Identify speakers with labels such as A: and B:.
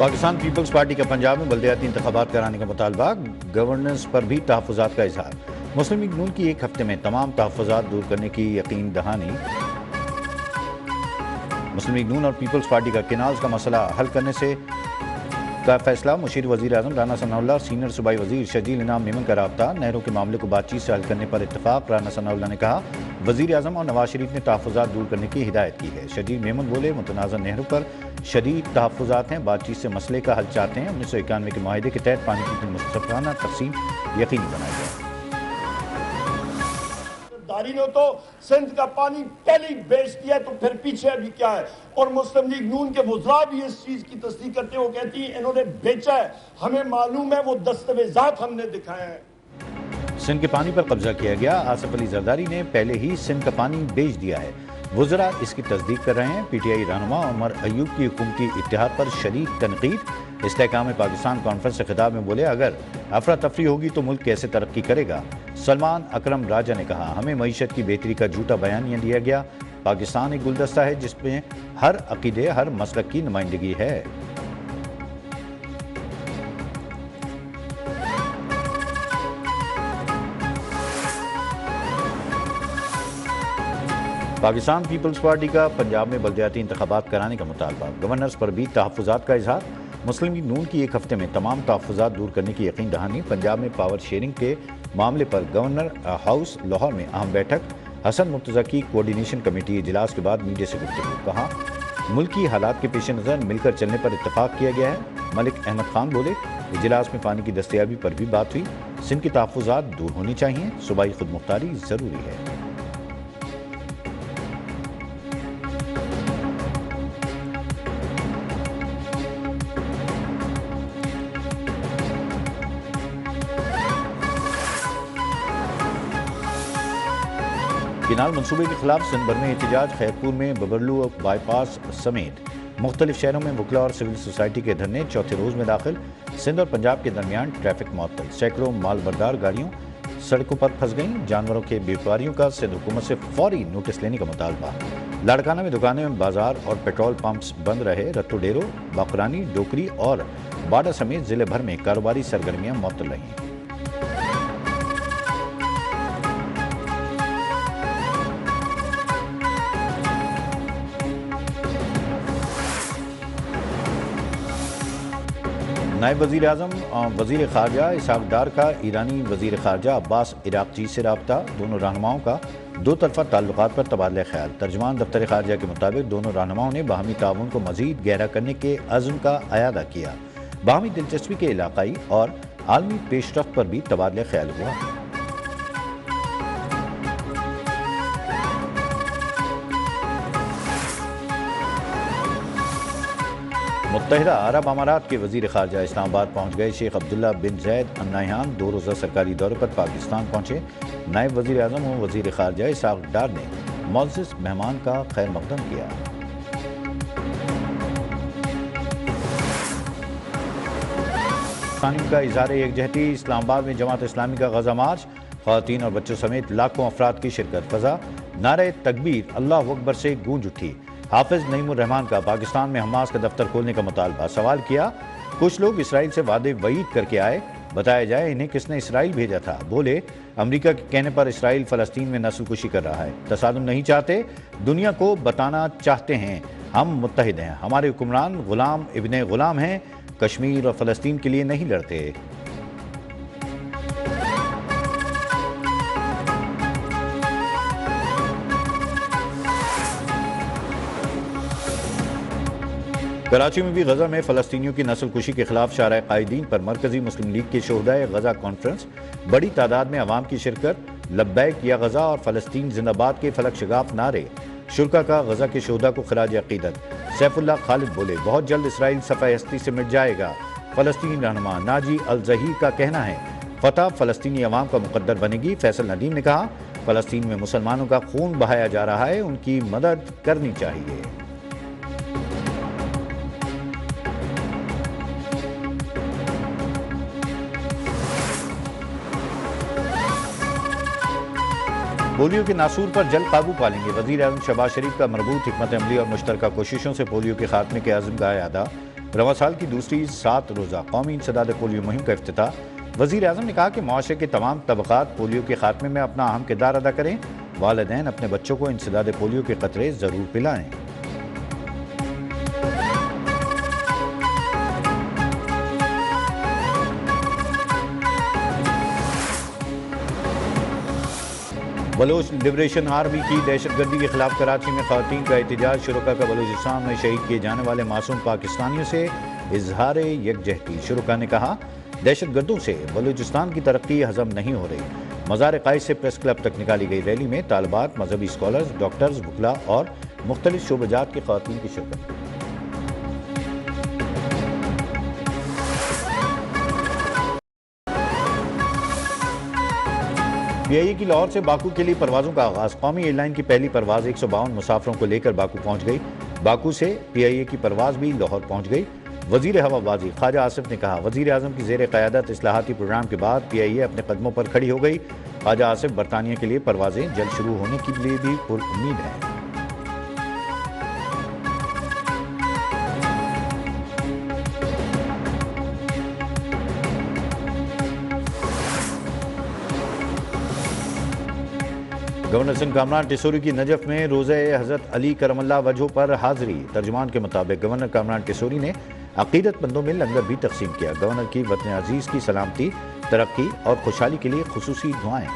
A: Pakistan Peoples party کا پنجاب میں بلدیاتی انتخابات کرانے کا مطالبہ، گورننس پر بھی تحفظات کا اظہار۔ مسلم لیگ نون کی ایک ہفتے میں تمام تحفظات دور کرنے کی یقین دہانی۔ مسلم لیگ نون اور پیپلز پارٹی کا کینالز کا مسئلہ حل کرنے سے کا فیصلہ، مشیر وزیر اعظم رانا ثناء اللہ اور سینئر صوبائی وزیر شرجیل انعام میمن کا رابطہ، نہروں کے معاملے کو بات چیت سے حل کرنے پر اتفاق۔ رانا ثناء اللہ نے کہا وزیر اعظم اور نواز شریف نے تحفظات دور کرنے کی ہدایت کی ہے۔ شرجیل میمن بولے متنازع نہروں پر شدید تحفظات ہیں، بات چیت سے مسئلے کا حل چاہتے ہیں۔ 1991 کے معاہدے کے تحت پانی کی منصفانہ تقسیم یقینی بنائی جائے۔
B: داری نے تو سندھ کا پانی پہلے بیچ دیا تو پھر پیچھے ابھی کیا ہے؟ اور مسلم لیگ نون کے وزراء بھی اس چیز کی تصدیق کرتے ہیں، وہ کہتی ہیں انہوں نے بیچا ہے، ہمیں معلوم ہے، وہ دستاویزات ہم نے دکھائے ہیں۔
A: سندھ کے پانی پر قبضہ کیا گیا، آصف علی زرداری نے پہلے ہی سندھ کا پانی بیچ دیا ہے، وزراء اس کی تصدیق کر رہے ہیں۔ پی ٹی آئی رہنما عمر ایوب کی حکومتی اتحاد پر شدید تنقید۔ استحکام پاکستان کانفرنس سے خطاب میں بولے اگر افراتفری ہوگی تو ملک کیسے ترقی کرے گا؟ سلمان اکرم راجہ نے کہا ہمیں معیشت کی بہتری کا جھوٹا بیانیہ دیا گیا، پاکستان ایک گلدستہ ہے جس میں ہر عقیدے ہر مسلک کی نمائندگی ہے۔ پاکستان پیپلز پارٹی کا پنجاب میں بلدیاتی انتخابات کرانے کا مطالبہ، گورننس پر بھی تحفظات کا اظہار۔ مسلم لیگ نون کی ایک ہفتے میں تمام تحفظات دور کرنے کی یقین دہانی۔ پنجاب میں پاور شیئرنگ کے معاملے پر گورنر ہاؤس لاہور میں اہم بیٹھک، حسن مرتضیٰ کی کوارڈینیشن کمیٹی اجلاس کے بعد میڈیا سے گفتگو، کہا ملکی حالات کے پیش نظر مل کر چلنے پر اتفاق کیا گیا ہے۔ ملک احمد خان بولے اجلاس میں پانی کی دستیابی پر بھی بات ہوئی، سندھ کے تحفظات دور ہونی چاہیے، صوبائی خود مختاری ضروری ہے۔ کینال منصوبے کے خلاف سندھ بھر میں احتجاج، خیرپور میں ببرلو بائی پاس سمیت مختلف شہروں میں وکلا اور سول سوسائٹی کے دھرنے چوتھے روز میں داخل۔ سندھ اور پنجاب کے درمیان ٹریفک معطل، سینکڑوں مال بردار گاڑیوں سڑکوں پر پھنس گئیں۔ جانوروں کے بیوپاریوں کا سندھ حکومت سے فوری نوٹس لینے کا مطالبہ۔ لاڑکانہ میں دکانیں، بازار اور پیٹرول پمپس بند رہے، رتو ڈیرو، باقرانی، ڈوکری اور باڈا سمیت ضلع بھر میں کاروباری سرگرمیاں معطل رہیں۔ نائب وزیر اعظم وزیر خارجہ اسحاق ڈار کا ایرانی وزیر خارجہ عباس عراقچی سے رابطہ، دونوں رہنماؤں کا دو طرفہ تعلقات پر تبادلہ خیال۔ ترجمان دفتر خارجہ کے مطابق دونوں رہنماؤں نے باہمی تعاون کو مزید گہرا کرنے کے عزم کا اعادہ کیا۔ باہمی دلچسپی کے علاقائی اور عالمی پیش رفت پر بھی تبادلہ خیال ہوا۔ متحدہ عرب امارات کے وزیر خارجہ اسلام آباد پہنچ گئے۔ شیخ عبداللہ بن زید ال نہیان 2 روزہ سرکاری دورے پر پاکستان پہنچے۔ نائب وزیر اعظم و وزیر خارجہ اسحاق ڈار نے معزز مہمان کا خیر مقدم کیا۔ پاکستانیوں کا اظہار یکجہتی، اسلام آباد میں جماعت اسلامی کا غزہ مارچ، خواتین اور بچوں سمیت لاکھوں افراد کی شرکت، فضا نعرہ تکبیر اللہ اکبر سے گونج اٹھی۔ حافظ نعیم الرحمان کا پاکستان میں حماس کا دفتر کھولنے کا مطالبہ، سوال کیا کچھ لوگ اسرائیل سے وعدے وعید کر کے آئے، بتایا جائے انہیں کس نے اسرائیل بھیجا تھا۔ بولے امریکہ کے کہنے پر اسرائیل فلسطین میں نسل کشی کر رہا ہے، تصادم نہیں چاہتے، دنیا کو بتانا چاہتے ہیں ہم متحد ہیں، ہمارے حکمران غلام ابن غلام ہیں، کشمیر اور فلسطین کے لیے نہیں لڑتے۔ کراچی میں بھی غزہ میں فلسطینیوں کی نسل کشی کے خلاف شارع قائدین پر مرکزی مسلم لیگ کے شہدائے غزہ کانفرنس، بڑی تعداد میں عوام کی شرکت، لبیک یا غزہ اور فلسطین زندہ باد کے فلک شگاف نعرے، شرکا کا غزہ کے شہداء کو خراج عقیدت۔ سیف اللہ خالد بولے بہت جلد اسرائیل صفحہ ہستی سے مٹ جائے گا۔ فلسطینی رہنما ناجی الزہیر کا کہنا ہے فتح فلسطینی عوام کا مقدر بنے گی۔ فیصل ندیم نے کہا فلسطین میں مسلمانوں کا خون بہایا جا رہا ہے، ان کی مدد کرنی چاہیے۔ پولیو کے ناسور پر جلد قابو پا لیں گے، وزیر اعظم شہباز شریف کا مربوط حکمت عملی اور مشترکہ کوششوں سے پولیو کے خاتمے کے عزم کا اعادہ۔ رواں سال کی دوسری 7 روزہ قومی انسداد پولیو مہم کا افتتاح۔ وزیر اعظم نے کہا کہ معاشرے کے تمام طبقات پولیو کے خاتمے میں اپنا اہم کردار ادا کریں، والدین اپنے بچوں کو انسداد پولیو کے قطرے ضرور پلائیں۔ بلوچ لبریشن آرمی کی دہشت گردی کے خلاف کراچی میں خواتین کا احتجاج۔ شرکا کا بلوچستان میں شہید کیے جانے والے معصوم پاکستانیوں سے اظہار یکجہتی۔ شرکا نے کہا دہشت گردوں سے بلوچستان کی ترقی ہضم نہیں ہو رہی۔ مزار قائد سے پریس کلب تک نکالی گئی ریلی میں طالبات، مذہبی اسکالرز، ڈاکٹرز، وکلاء اور مختلف شعبہ جات کی خواتین کی شرکت۔ پی آئی اے کی لاہور سے باکو کے لیے پروازوں کا آغاز۔ قومی ایئر لائن کی پہلی پرواز 152 مسافروں کو لے کر باکو پہنچ گئی۔ باکو سے پی آئی اے کی پرواز بھی لاہور پہنچ گئی۔ وزیر ہوا بازی خواجہ آصف نے کہا وزیر اعظم کی زیر قیادت اصلاحاتی پروگرام کے بعد پی آئی اے اپنے قدموں پر کھڑی ہو گئی۔ خواجہ آصف برطانیہ کے لیے پروازیں جلد شروع ہونے کے لیے بھی پر امید ہیں۔ گورنر سندھ کامران ٹیسوری کی نجف میں روزہ حضرت علی کرم اللہ وجہہ پر حاضری۔ ترجمان کے مطابق گورنر کامران ٹیسوری نے عقیدت مندوں میں لنگر بھی تقسیم کیا۔ گورنر کی وطن عزیز کی سلامتی، ترقی اور خوشحالی کے لیے خصوصی دعائیں۔